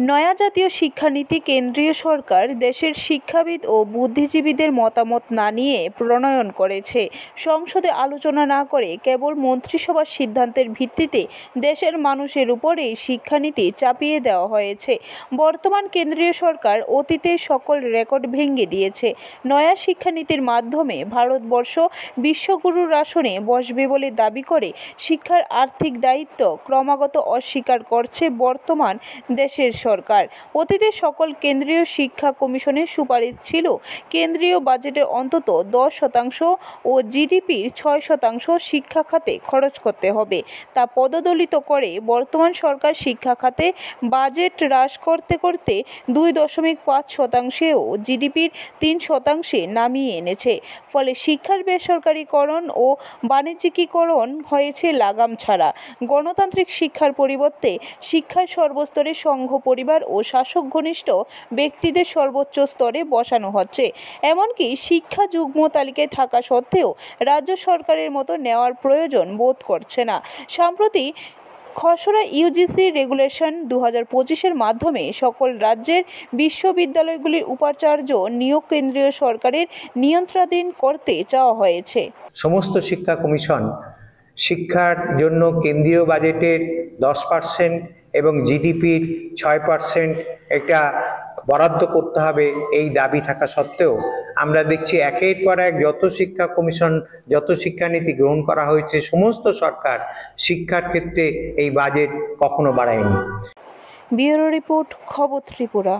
নয়া জাতীয় শিক্ষানীতি কেন্দ্রীয় সরকার দেশের শিক্ষাবিদ ও বুদ্ধিজীবীদের মতামত না নিয়ে প্রণয়ন করেছে। সংসদে আলোচনা না করে কেবল মন্ত্রিসভার সিদ্ধান্তের ভিত্তিতে দেশের মানুষের উপরেই শিক্ষানীতি চাপিয়ে দেওয়া হয়েছে। বর্তমান কেন্দ্রীয় সরকার অতীতের সকল রেকর্ড ভেঙে দিয়েছে। নয়া শিক্ষানীতির মাধ্যমে ভারতবর্ষ বিশ্বগুরুর আসনে বসবে বলে দাবি করে শিক্ষার আর্থিক দায়িত্ব ক্রমাগত অস্বীকার করছে বর্তমান দেশের সরকার। অতীতে সকল কেন্দ্রীয় শিক্ষা কমিশনের সুপারিশ ছিল কেন্দ্রীয় বাজেটের অন্তত 10% ও জিডিপির 6% শিক্ষা খাতে খরচ করতে হবে। তা পদদলিত করে বর্তমান সরকার শিক্ষা খাতে বাজেট হ্রাস করতে করতে 2.5% ও জিডিপির 3% নামিয়ে এনেছে। ফলে শিক্ষার বেসরকারীকরণ ও বাণিজ্যিকীকরণ হয়েছে লাগাম ছাড়া। গণতান্ত্রিক শিক্ষার পরিবর্তে শিক্ষার সর্বস্তরে সংঘ পরিবার ও শাসক ঘনিষ্ঠ ব্যক্তিদের সর্বোচ্চ স্তরে বসানো হচ্ছে। এমনকি শিক্ষা যুগ্ম তালিকায় থাকা সত্ত্বেও রাজ্য সরকারের মতো নেওয়ার প্রয়োজন বোধ করছে না। সম্প্রতি খসড়া ইউজিসি রেগুলেশন 2025-এর মাধ্যমে সকল রাজ্যের বিশ্ববিদ্যালয়গুলির উপাচার্য নিয়োগ কেন্দ্রীয় সরকারের নিয়ন্ত্রণাধীন করতে চাওয়া হয়েছে। সমস্ত শিক্ষা কমিশন শিক্ষার জন্য কেন্দ্রীয় বাজেটের 10% এবং জিডিপির 6% একটা বরাদ্দ করতে হবে এই দাবি থাকা সত্ত্বেও আমরা দেখছি একের পর এক যত শিক্ষা কমিশন যত শিক্ষানীতি গ্রহণ করা হয়েছে সমস্ত সরকার শিক্ষার ক্ষেত্রে এই বাজেট কখনো বাড়ায়নি। ব্যুরো রিপোর্ট, খবর ত্রিপুরা।